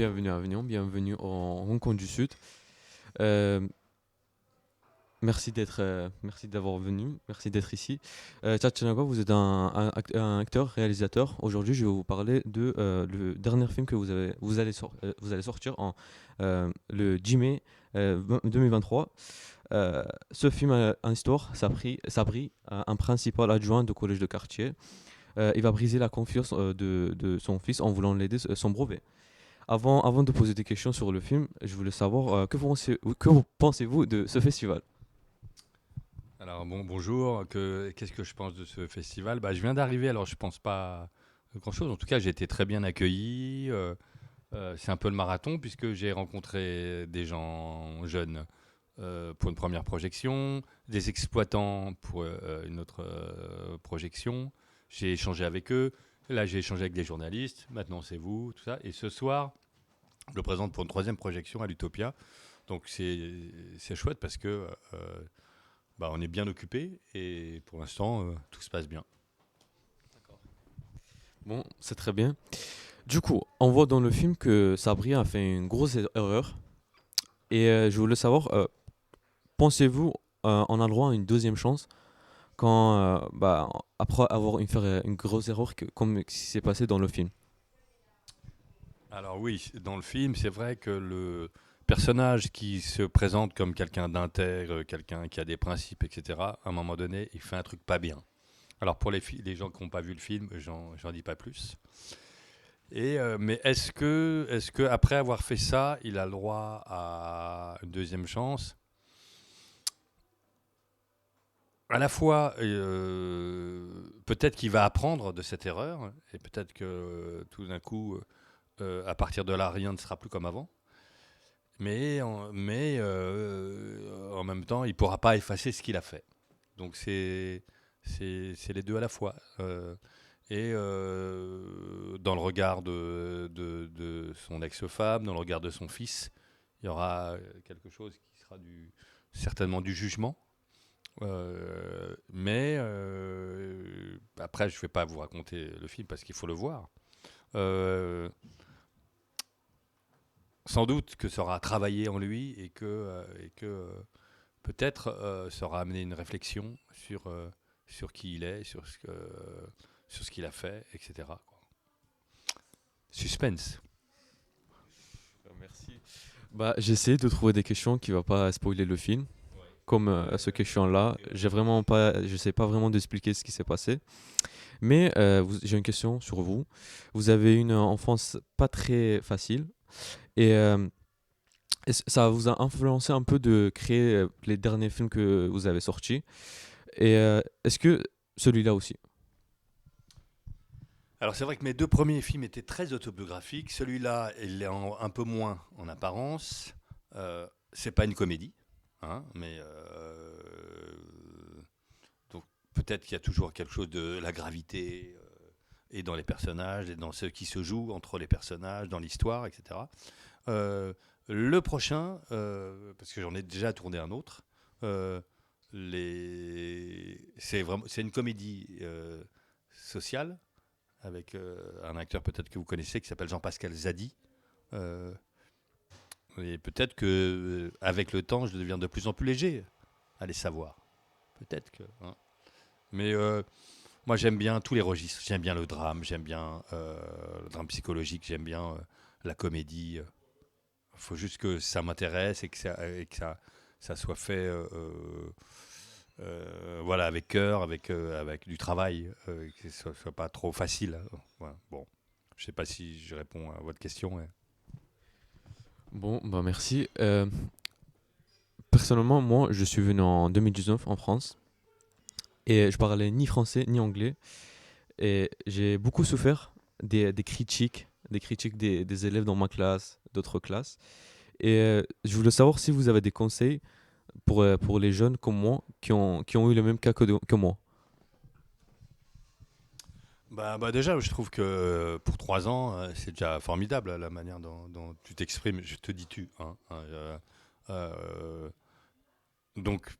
bienvenue à Avignon, bienvenue en Hong Kong du Sud. Euh, merci d'avoir venu, merci d'être ici. Tchatchenako, vous êtes un acteur, réalisateur. Aujourd'hui, je vais vous parler de le dernier film que vous allez sortir le 10 mai 2023. Ce film a une histoire, Sabri, un principal adjoint de collège de quartier. Il va briser la confiance de son fils en voulant l'aider son brevet. Avant de poser des questions sur le film, je voulais savoir que pensez-vous de ce festival? Alors bonjour, qu'est-ce que je pense de ce festival? Je viens d'arriver, alors je pense pas grand-chose. En tout cas, j'ai été très bien accueilli. C'est un peu le marathon puisque j'ai rencontré des gens jeunes pour une première projection, des exploitants pour une autre projection. J'ai échangé avec eux. Là, j'ai échangé avec des journalistes. Maintenant, c'est vous, tout ça. Et ce soir, je le présente pour une troisième projection à l'Utopia. Donc c'est chouette parce que on est bien occupé et pour l'instant, tout se passe bien. Bon, c'est très bien. Du coup, on voit dans le film que Sabri a fait une grosse erreur. Et je voulais savoir, pensez-vous on a le droit à une deuxième chance après avoir fait une grosse erreur comme ce qui s'est passé dans le film? Alors oui, dans le film, c'est vrai que le personnage qui se présente comme quelqu'un d'intègre, quelqu'un qui a des principes, etc., à un moment donné, il fait un truc pas bien. Alors pour les gens qui n'ont pas vu le film, j'en dis pas plus. Mais est-ce que après avoir fait ça, il a le droit à une deuxième chance? À la fois, peut-être qu'il va apprendre de cette erreur, et peut-être que tout d'un coup, à partir de là, rien ne sera plus comme avant. Mais en même temps, il ne pourra pas effacer ce qu'il a fait. Donc c'est les deux à la fois. Dans le regard de son ex-femme, dans le regard de son fils, il y aura quelque chose qui sera certainement du jugement. Après, je ne vais pas vous raconter le film parce qu'il faut le voir. Euh, Sans doute que ça aura travaillé en lui et que peut-être ça aura amené une réflexion sur qui il est, sur ce qu'il a fait, etc. quoi. Suspense. Merci. J'essaie de trouver des questions qui ne vont pas spoiler le film. Comme ce question-là, je sais pas vraiment d'expliquer ce qui s'est passé. Mais j'ai une question sur vous. Vous avez une enfance pas très facile et ça vous a influencé un peu de créer les derniers films que vous avez sortis. Et est-ce que celui-là aussi? Alors c'est vrai que mes deux premiers films étaient très autobiographiques. Celui-là, il est un peu moins en apparence. C'est pas une comédie, hein, mais donc peut-être qu'il y a toujours quelque chose de la gravité et dans les personnages et dans ce qui se joue entre les personnages, dans l'histoire, etc. Euh, le prochain, parce que j'en ai déjà tourné un autre, euh, c'est une comédie sociale avec un acteur peut-être que vous connaissez qui s'appelle Jean-Pascal Zadi. Euh, et peut-être que avec le temps, je deviens de plus en plus léger. Allez savoir. Peut-être que. Hein. Mais moi, j'aime bien tous les registres. J'aime bien j'aime bien le drame psychologique, j'aime bien la comédie. Il faut juste que ça m'intéresse et que ça soit fait voilà, avec cœur, avec du travail, que ce soit pas trop facile. Voilà. Bon, je sais pas si je réponds à votre question. Bon, bah merci. Personnellement, moi, je suis venu en 2019 en France et je parlais ni français ni anglais et j'ai beaucoup souffert des critiques des élèves dans ma classe, d'autres classes. Et je voulais savoir si vous avez des conseils pour les jeunes comme moi qui ont eu le même cas que moi. Déjà, je trouve que pour 3 ans, c'est déjà formidable la manière dont tu t'exprimes. Je te dis tu. Hein, euh, donc,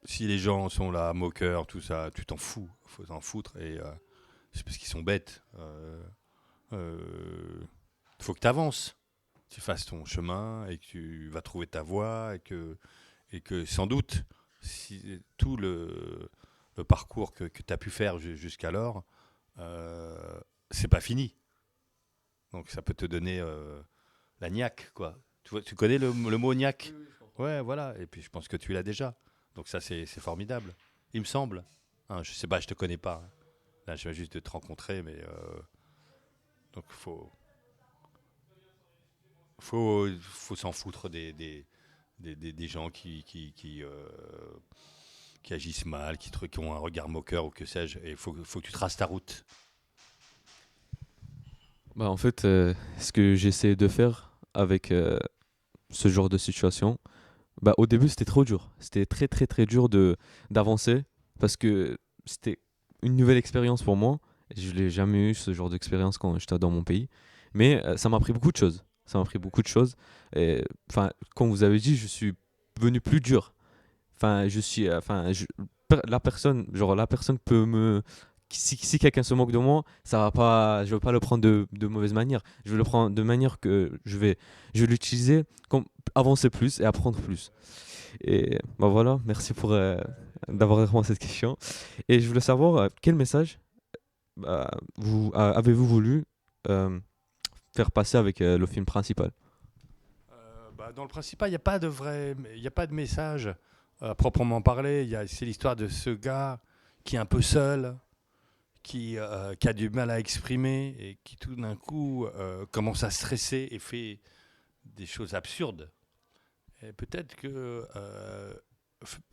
si les gens sont là, moqueurs, tout ça, tu t'en fous. Faut t'en foutre. Et c'est parce qu'ils sont bêtes. Faut que tu avances. tu fasses ton chemin et que tu vas trouver ta voie et que sans doute, si, tout le parcours que tu as pu faire jusqu'alors, euh, c'est pas fini. Donc ça peut te donner la niaque, quoi. Tu connais le mot niaque? Ouais, voilà. Et puis je pense que tu l'as déjà. Donc ça, c'est formidable. Il me semble. Hein, je sais pas, je te connais pas. Là, je viens juste de te rencontrer, mais donc faut s'en foutre des gens qui agissent mal, qui ont un regard moqueur ou que sais-je. Et faut que tu traces ta route. Bah, en fait, ce que j'essaie de faire avec ce genre de situation, bah, au début, c'était trop dur. C'était très, très, très dur d'avancer parce que c'était une nouvelle expérience pour moi. Je n'ai jamais eu ce genre d'expérience quand j'étais dans mon pays. Mais ça m'a appris beaucoup de choses. Ça m'a appris beaucoup de choses. Et, enfin, comme vous avez dit, je suis devenu plus dur. Enfin, la personne peut me. Si quelqu'un se moque de moi, ça va pas, je veux pas le prendre de mauvaise manière. Je veux le prendre de manière que je vais l'utiliser comme avancer plus et apprendre plus. Et bah voilà, merci pour d'avoir répondu à cette question. Et je voulais savoir quel message avez-vous voulu euh, faire passer avec le film principal? Dans le principal, il y a pas de message à proprement parler. C'est l'histoire de ce gars qui est un peu seul, qui a du mal à exprimer et qui tout d'un coup commence à stresser et fait des choses absurdes. Et peut-être que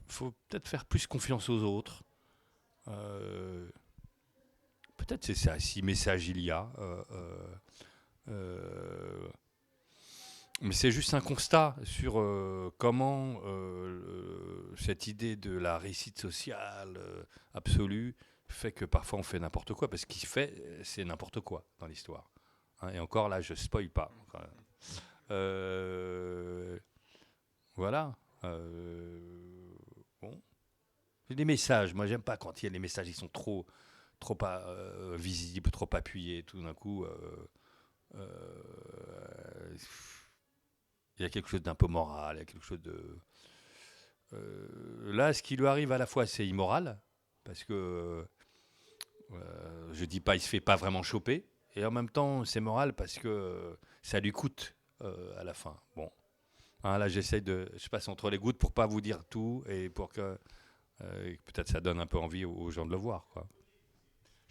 faut peut-être faire plus confiance aux autres. Euh, Peut-être c'est ça, si message il y a. Euh, mais c'est juste un constat sur comment cette idée de la réussite sociale absolue fait que parfois on fait n'importe quoi, parce qu'il fait, c'est n'importe quoi dans l'histoire. Hein, et encore là, je spoil pas. Euh, voilà. Bon. Les messages, moi j'aime pas quand il y a les messages, ils sont trop visibles, trop appuyés, tout d'un coup. Euh, il y a quelque chose d'un peu moral, il y a quelque chose de. Là, ce qui lui arrive à la fois, c'est immoral, parce que je dis pas, il se fait pas vraiment choper, et en même temps, c'est moral parce que ça lui coûte à la fin. Bon, hein, là, je passe entre les gouttes pour pas vous dire tout et pour que peut-être ça donne un peu envie aux gens de le voir, quoi.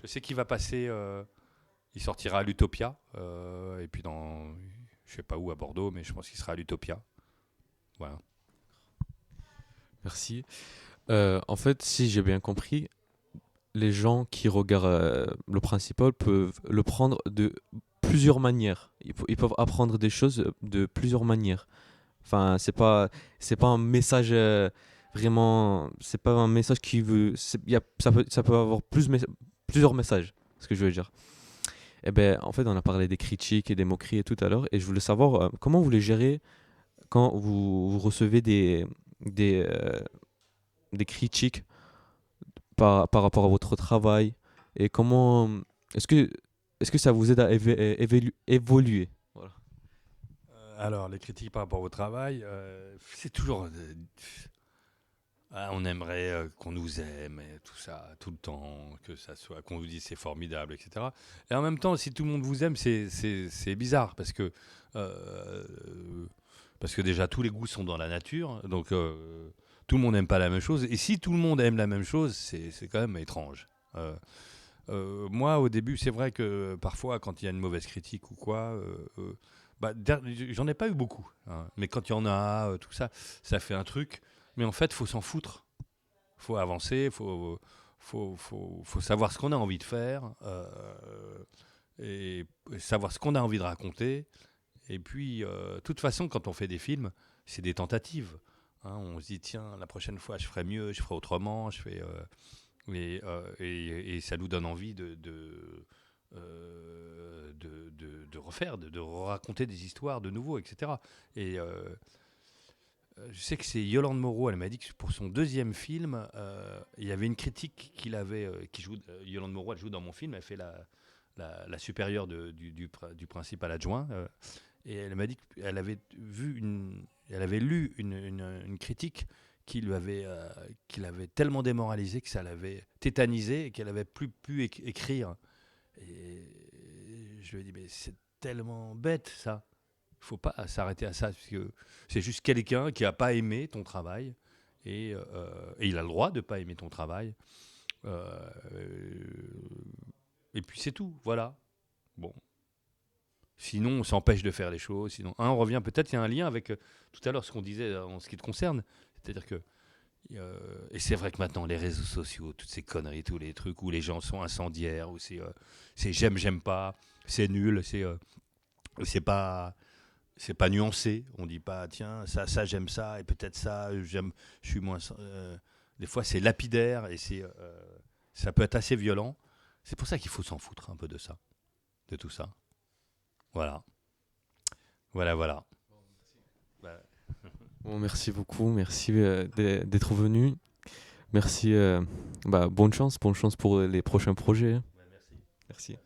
Je sais qu'il va passer, il sortira à l'Utopia, et puis je sais pas où à Bordeaux, mais je pense qu'il sera à l'Utopia. Voilà. Merci. En fait, si j'ai bien compris, les gens qui regardent le principal peuvent le prendre de plusieurs manières. Ils peuvent apprendre des choses de plusieurs manières. Enfin, c'est pas un message vraiment. C'est pas un message qui veut. Ça peut avoir plusieurs messages. Ce que je veux dire. Eh ben, en fait, on a parlé des critiques et des moqueries et tout à l'heure, et je voulais savoir comment vous les gérez quand vous recevez des critiques par rapport à votre travail et comment est-ce que est-ce que ça vous aide à évoluer? Voilà. Alors, les critiques par rapport au travail, c'est toujours. On aimerait qu'on nous aime, et tout ça, tout le temps, que ça soit, qu'on nous dise c'est formidable, etc. Et en même temps, si tout le monde vous aime, c'est bizarre, euh, parce que déjà tous les goûts sont dans la nature, donc tout le monde n'aime pas la même chose. Et si tout le monde aime la même chose, c'est quand même étrange. Moi, au début, c'est vrai que parfois, quand il y a une mauvaise critique ou quoi, j'en ai pas eu beaucoup, hein. Mais quand il y en a, tout ça, ça fait un truc. Mais en fait, faut s'en foutre. Faut avancer, faut savoir ce qu'on a envie de faire, et savoir ce qu'on a envie de raconter. Et puis, de toute façon, quand on fait des films, c'est des tentatives. Hein, on se dit, tiens, la prochaine fois, je ferai mieux, je ferai autrement, et ça nous donne envie de refaire, de raconter des histoires de nouveau, etc. Et je sais que c'est Yolande Moreau, elle m'a dit que pour son deuxième film, il y avait une critique Yolande Moreau, elle joue dans mon film, elle fait la supérieure du principal adjoint. Et elle m'a dit qu'elle avait elle avait lu une critique qui l'avait tellement démoralisée que ça l'avait tétanisée et qu'elle avait plus pu écrire. Et je lui ai dit, mais c'est tellement bête ça. Il faut pas s'arrêter à ça, parce que c'est juste quelqu'un qui a pas aimé ton travail et il a le droit de pas aimer ton travail. Euh, et puis c'est tout, voilà. Bon. Sinon, on s'empêche de faire les choses. Sinon, on revient peut-être, il y a un lien avec tout à l'heure ce qu'on disait en ce qui te concerne. C'est-à-dire que, et c'est vrai que maintenant, les réseaux sociaux, toutes ces conneries, tous les trucs où les gens sont incendiaires, où c'est j'aime pas, c'est nul, c'est pas, c'est pas nuancé. On dit pas, tiens, ça j'aime ça, et peut-être ça, je suis moins. Des fois, c'est lapidaire et ça peut être assez violent. C'est pour ça qu'il faut s'en foutre un peu de ça, de tout ça. Voilà, voilà. Bah, Bon, merci beaucoup, merci d'être venu. Merci, bonne chance pour les prochains projets, hein. merci. Merci.